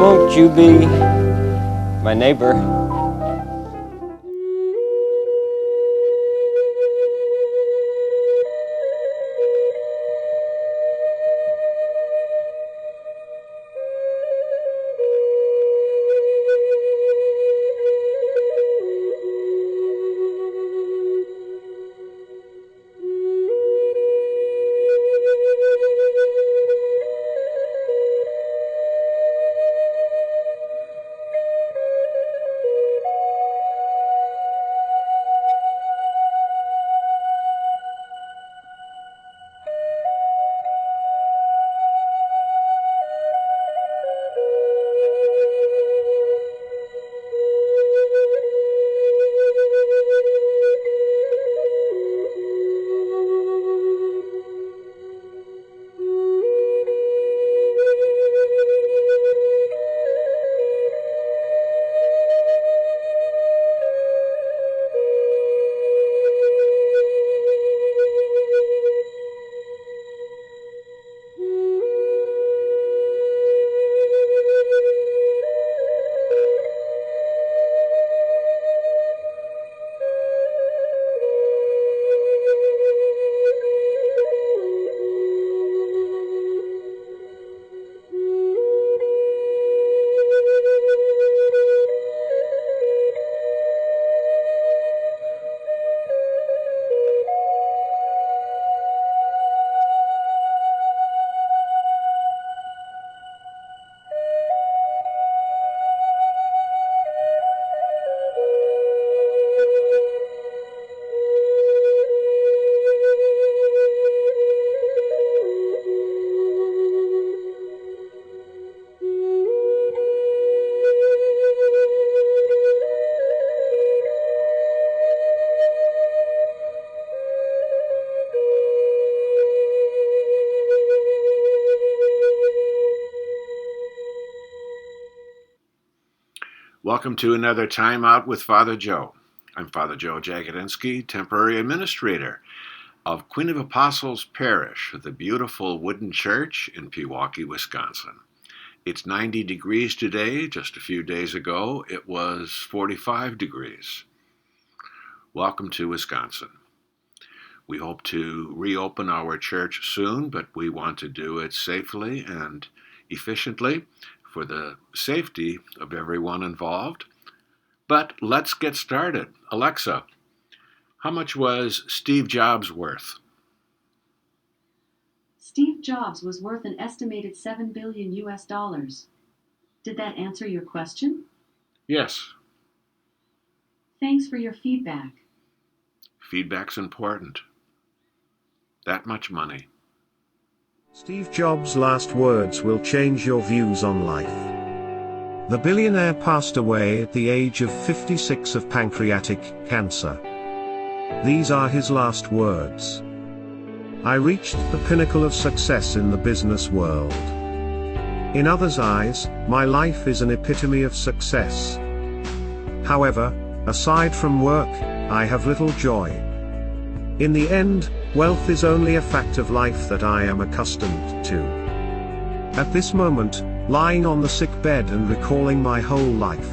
won't you be my neighbor? Welcome to another Time Out with Father Joe. I'm Father Joe Jagodinski, temporary administrator of Queen of Apostles Parish, the beautiful wooden church in Pewaukee, Wisconsin. It's 90 degrees today. Just a few days ago, it was 45 degrees. Welcome to Wisconsin. We hope to reopen our church soon, but we want to do it safely and efficiently for the safety of everyone involved. But let's get started. Alexa, how much was Steve Jobs worth? Steve Jobs was worth an estimated $7 billion US. Did that answer your question? Yes. Thanks for your feedback. Feedback's important. That much money. Steve Jobs' last words will change your views on life. The billionaire passed away at the age of 56 of pancreatic cancer. These are his last words. I reached the pinnacle of success in the business world. In others' eyes, my life is an epitome of success. However, aside from work, I have little joy. In the end, wealth is only a fact of life that I am accustomed to. At this moment, lying on the sick bed and recalling my whole life,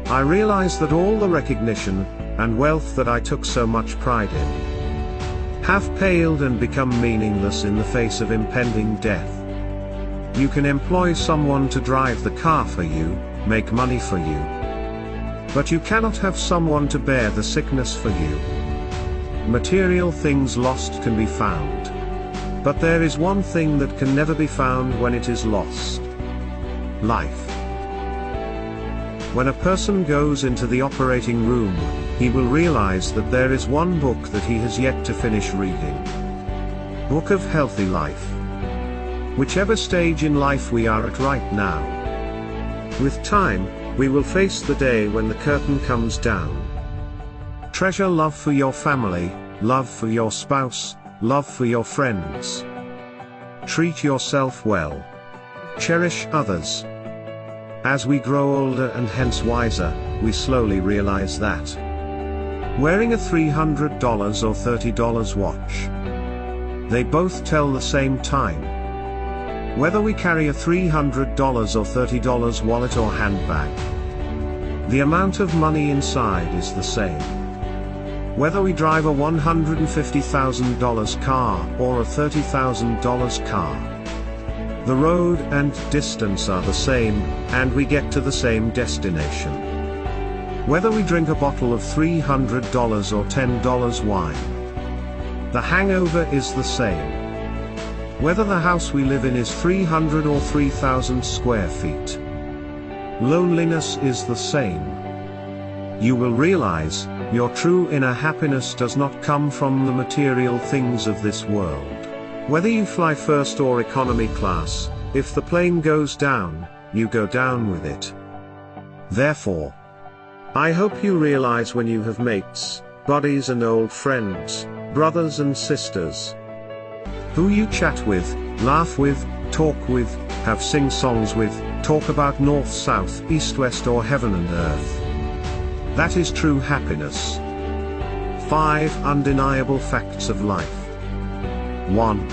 I realize that all the recognition and wealth that I took so much pride in have paled and become meaningless in the face of impending death. You can employ someone to drive the car for you, make money for you, but you cannot have someone to bear the sickness for you. Material things lost can be found. But there is one thing that can never be found when it is lost. Life. When a person goes into the operating room, he will realize that there is one book that he has yet to finish reading. Book of Healthy Life. Whichever stage in life we are at right now. With time, we will face the day when the curtain comes down. Treasure love for your family, love for your spouse, love for your friends. Treat yourself well. Cherish others. As we grow older and hence wiser, we slowly realize that wearing a $300 or $30 watch, they both tell the same time. Whether we carry a $300 or $30 wallet or handbag, the amount of money inside is the same. Whether we drive a $150,000 car or a $30,000 car, the road and distance are the same, and we get to the same destination. Whether we drink a bottle of $300 or $10 wine, the hangover is the same. Whether the house we live in is 300 or 3,000 square feet, loneliness is the same. You will realize, your true inner happiness does not come from the material things of this world. Whether you fly first or economy class, if the plane goes down, you go down with it. Therefore, I hope you realize when you have mates, buddies and old friends, brothers and sisters, who you chat with, laugh with, talk with, have sing-songs with, talk about north, south, east, west or heaven and earth. That is true happiness. 5 undeniable facts of life. 1.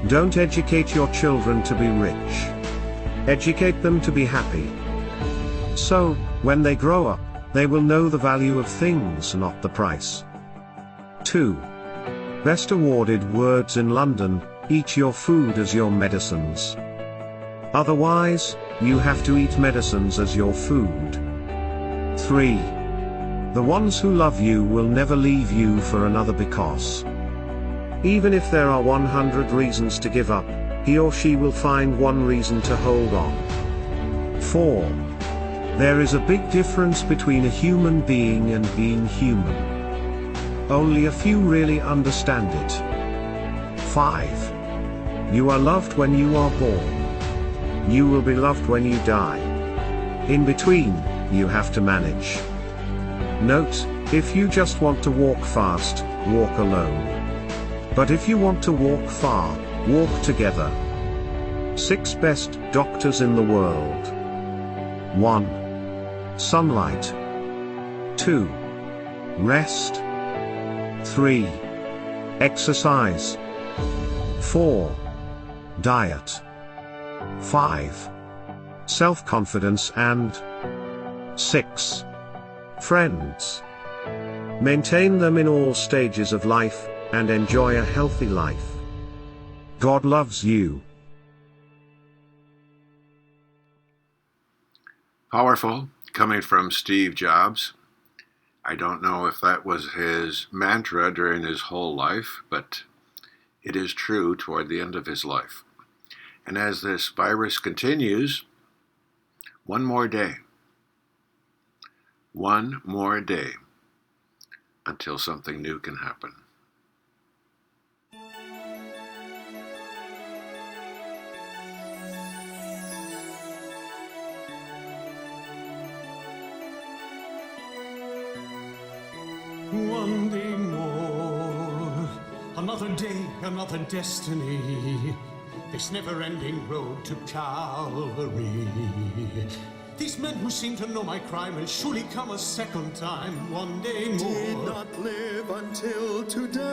Don't educate your children to be rich. Educate them to be happy. So, when they grow up, they will know the value of things, not the price. 2. Best awarded words in London, eat your food as your medicines. Otherwise, you have to eat medicines as your food. 3. The ones who love you will never leave you for another because even if there are 100 reasons to give up, he or she will find one reason to hold on. 4. There is a big difference between a human being and being human. Only a few really understand it. 5. You are loved when you are born. You will be loved when you die. In between, you have to manage. Note, if you just want to walk fast, walk alone. But if you want to walk far, walk together. 6 best doctors in the world. 1. Sunlight. 2. Rest. 3. Exercise. 4. Diet. 5. Self-confidence and 6. Friends. Maintain them in all stages of life, and enjoy a healthy life. God loves you. Powerful, coming from Steve Jobs. I don't know if that was his mantra during his whole life, but it is true toward the end of his life. And as this virus continues, one more day. One more day until something new can happen. One day more, another day, another destiny, this never-ending road to Calvary. These men who seem to know my crime will surely come a second time, one day more. Did not live until today.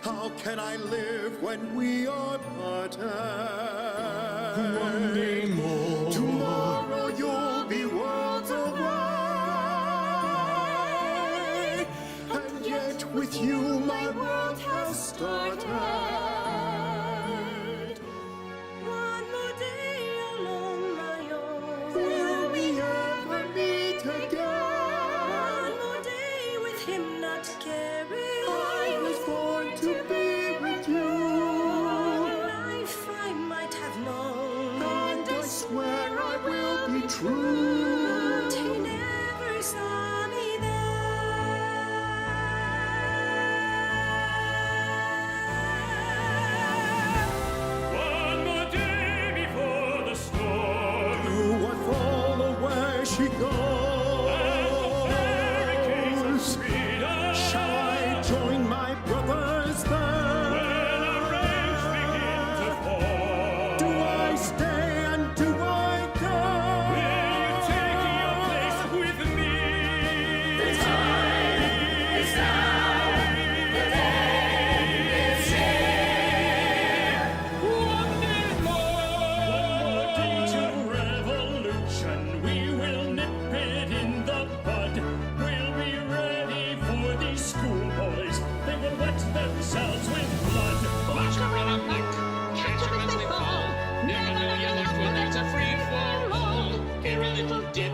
How can I live when we are parted? One day more. Tomorrow you'll be worlds away, and yet with you my world has started. One more day alone, my own. Will we ever meet again? One more day with him not caring. I was born to be with you, Life I might have known, and I swear I will be true. but he never saw me there. little dip,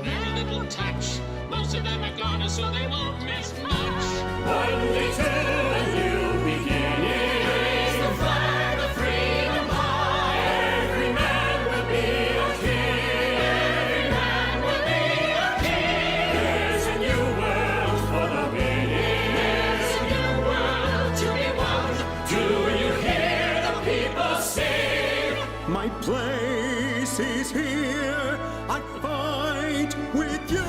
that little touch. Most of them are gone, so they won't miss much. One day till a new beginning. Raise the flag of freedom high. Every man will be a king. Every man will be a king. There's a new world for the winning. There's a new world to be won. Do you hear the people sing? My place is here. I fight with you.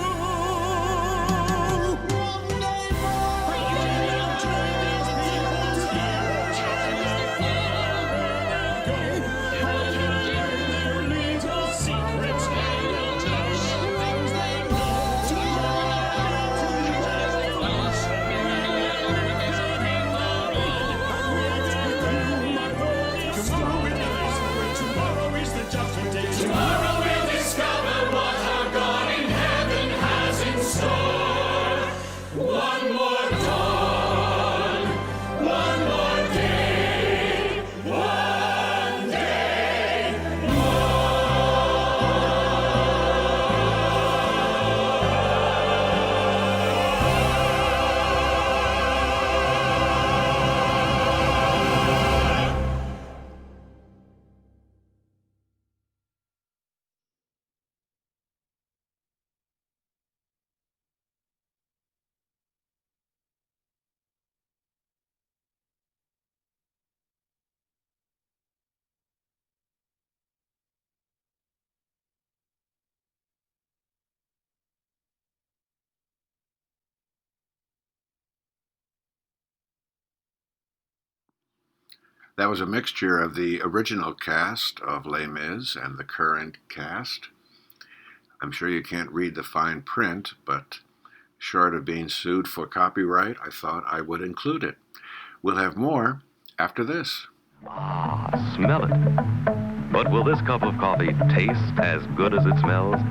Tomorrow is the judgment day. Tomorrow we'll discover what our God in heaven has in store. One more dawn, one more day, one day That was a mixture of the original cast of Les Mis and the current cast. I'm sure you can't read the fine print, but short of being sued for copyright, I thought I would include it. We'll have more after this. Ah, smell it. But will this cup of coffee taste as good as it smells?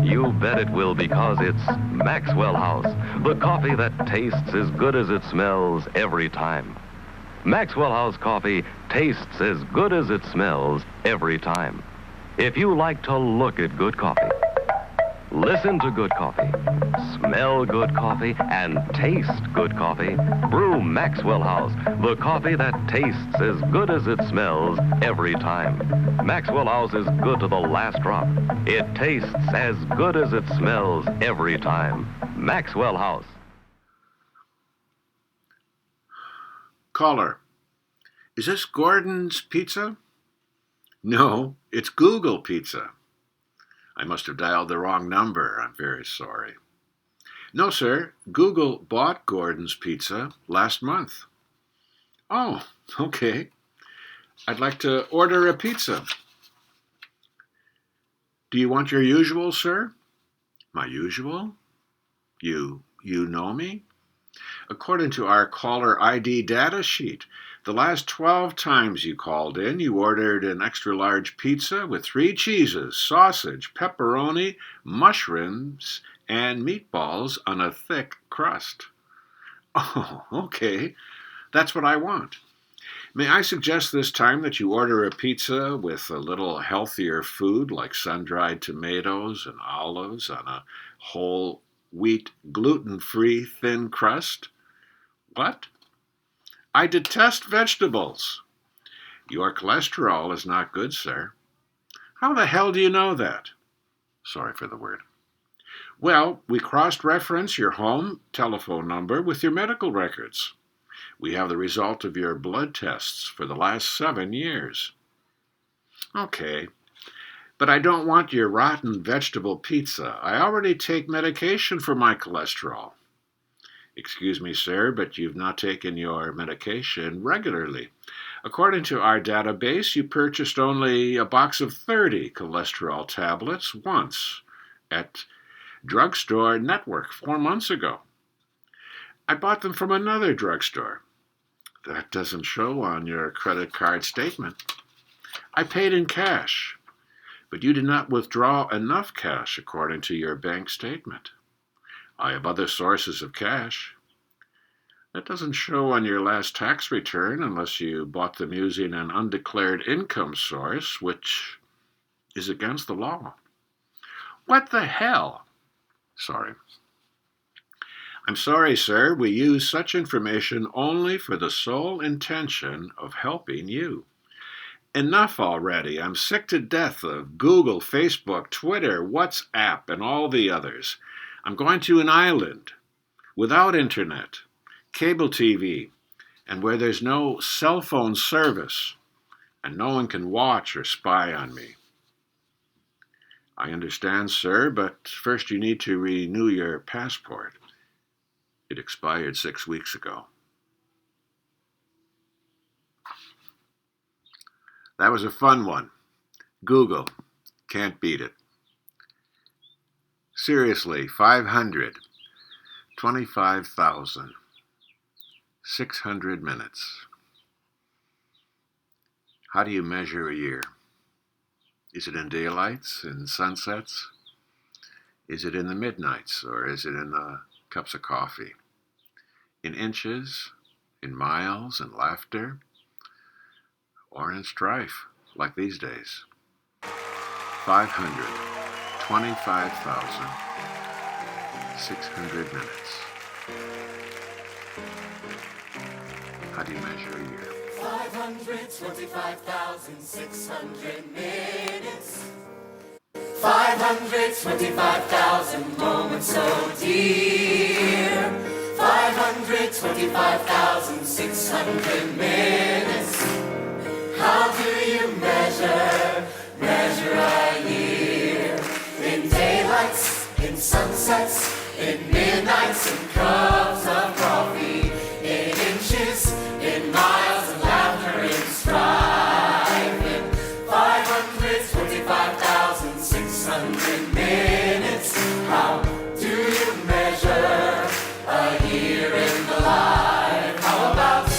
You bet it will, because it's Maxwell House, the coffee that tastes as good as it smells every time. Maxwell House coffee tastes as good as it smells every time. If you like to look at good coffee, listen to good coffee, smell good coffee, and taste good coffee, brew Maxwell House, the coffee that tastes as good as it smells every time. Maxwell House is good to the last drop. It tastes as good as it smells every time. Maxwell House. Caller, is this Gordon's Pizza? No, it's Google Pizza. I must have dialed the wrong number. I'm very sorry. No, sir. Google bought Gordon's Pizza last month. Oh, okay. I'd like to order a pizza. Do you want your usual, sir? My usual? You know me? According to our caller ID data sheet, the last 12 times you called in, you ordered an extra large pizza with 3 cheeses, sausage, pepperoni, mushrooms, and meatballs on a thick crust. Oh, okay. That's what I want. May I suggest this time that you order a pizza with a little healthier food like sun-dried tomatoes and olives on a whole wheat gluten-free thin crust? What? I detest vegetables. Your cholesterol is not good, sir. How the hell do you know that? Sorry for the word. Well, we cross-reference your home telephone number with your medical records. We have the result of your blood tests for the last 7 years. Okay, but I don't want your rotten vegetable pizza. I already take medication for my cholesterol. Excuse me, sir, but you've not taken your medication regularly. According to our database, you purchased only a box of 30 cholesterol tablets once at Drugstore Network 4 months ago. I bought them from another drugstore. That doesn't show on your credit card statement. I paid in cash, but you did not withdraw enough cash according to your bank statement. I have other sources of cash. That doesn't show on your last tax return unless you bought them using an undeclared income source, which is against the law. What the hell? Sorry. I'm sorry, sir. We use such information only for the sole intention of helping you. Enough already. I'm sick to death of Google, Facebook, Twitter, WhatsApp, and all the others. I'm going to an island without internet, cable TV, and where there's no cell phone service, and no one can watch or spy on me. I understand, sir, but first you need to renew your passport. It expired 6 weeks ago. That was a fun one. Google. Can't beat it. Seriously, 525,600 minutes. How do you measure a year? Is it in daylights, in sunsets? Is it in the midnights, or is it in the cups of coffee? In inches, in miles, in laughter, or in strife, like these days? 525,600 minutes. How do you measure a year? 525,600 minutes. 525,000 moments so dear. 525,600 minutes. How do you measure a year? In daylights, in sunsets, in midnights, in cups of coffee, in inches, in miles, and laughter, in strife. In 525,600 minutes, how do you measure a year in the life? How about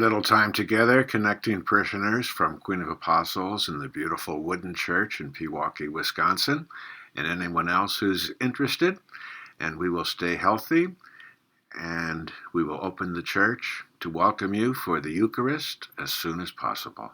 little time together connecting parishioners from Queen of Apostles in the beautiful wooden church in Pewaukee, Wisconsin, and anyone else who's interested. And we will stay healthy, and we will open the church to welcome you for the Eucharist as soon as possible.